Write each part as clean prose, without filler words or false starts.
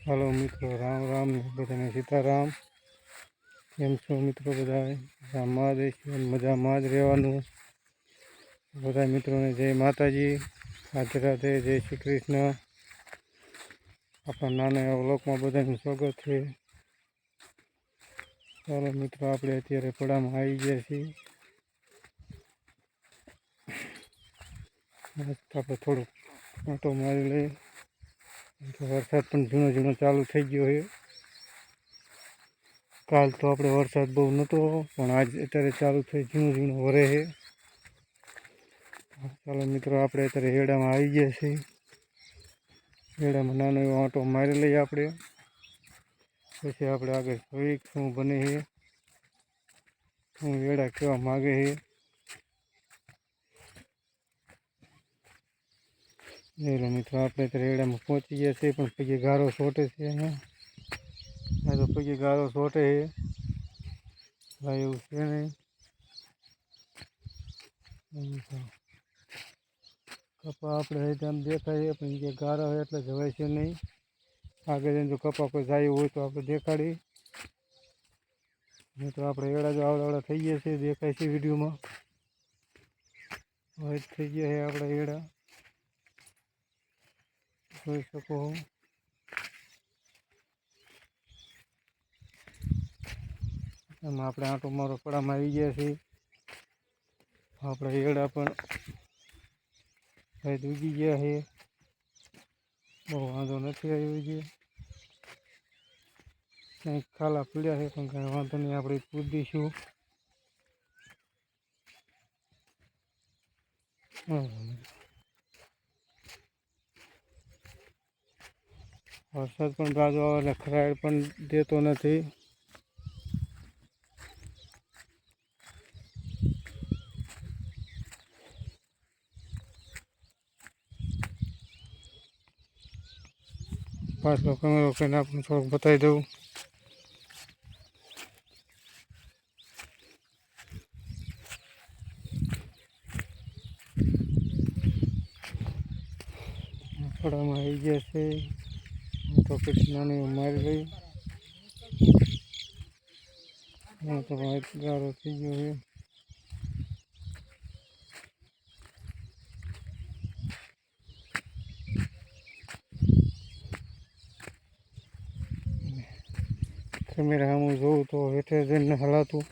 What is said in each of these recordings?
Hello मित्रों, राम राम बधाने सीताराम। केम छो मित्रों? बधाए मजामां ज हशो, मजामां ज रहेवानुं। बधा मित्रों ने जय माताजी, राधे राधे, जय श्री कृष्ण। अपना नाना एवा व्लॉगमां बधानुं स्वागत है। चलो मित्रों, आपणे अत्यारे पड़ामां आई गया छीए। આપણે થોડું આંટો મારી લઈએ। वरसाद पण झीणो झीणो चालू थई गयो है। काल तो आपणे वरसाद बहु नतो, पण आज अत्यारे चालू थई झीणो झीणो वरे है। चलो मित्रों, आपणे अत्यारे हेडामां आई गया छीए। हेडामां नानो एवो आंटो मारी लઈએ आपणे, पछी आपणे आगळ જોઈએ शुं बने है, शुं हेडा केवा मागे है। जो मित्रों, आपणे अत्यारे हेडामां पहोंची गया छे, पण पगे गारो सोटे छे। अहींया तो पगे गारो सोटे है, भाई एवुं छे नहीं। कपा आपणे हेठां देखाय है, पण जे गारो है એટલે જવાય છે नहीं। आगे जईने जो कपा कोई जायो होय तो आपणे देखाड़ी। नहीं तो आपणे एड़ा जो आवड़ा थई गया छे, देखाय छे विडियो में। वाइट थई गया है आपड़ा एड़ा, જોઈ શકો છો। એમાં આપણે આંટો મારો પડામાં આવી ગયા છીએ। આપણા એડા પણ ભાઈ ઉગી ગયા છે, બહુ વાંધો નથી આવ્યો છે। કંઈક ખાલા પીડ્યા છે, પણ કાંઈ વાંધો નહીં, આપણે પૂરી દઈશું। વરસાદ પણ ગાજો આવે એટલે ખરાડ પણ દેતો નથી। પાછો કેમેરો કરીને આપણે થોડુંક બતાવી દઉં। પડામાં આવી ગયા છે, તો પછી નાની મારી લઈ। તો વાઇટ ગારો થઈ ગયો છે। કેમેરા હું જોઉં તો હેઠે જઈને હલાતું,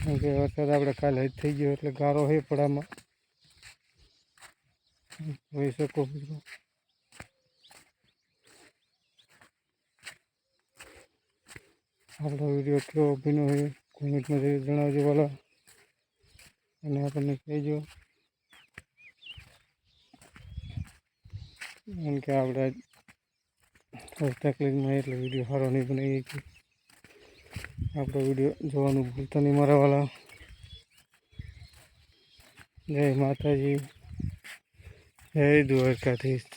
કેમ કે વરસાદ આપણે કાલે જ થઈ ગયો એટલે ગારો છે પડામાં, જોઈ શકો મિત્રો। આપણો વિડીયો કેવો બન્યો છે કોમેન્ટમાં જણાવજો વાલા, અને આપણને કહેજો, કેમ કે આપણે થોડી તકલીફમાં એટલે વિડીયો સારો નહીં બનાવી શકીએ। આપણો વિડીયો જોવાનું ભૂલતા નહીં મારા વાલા। જય માતાજી, જય દ્વારકાધીશ।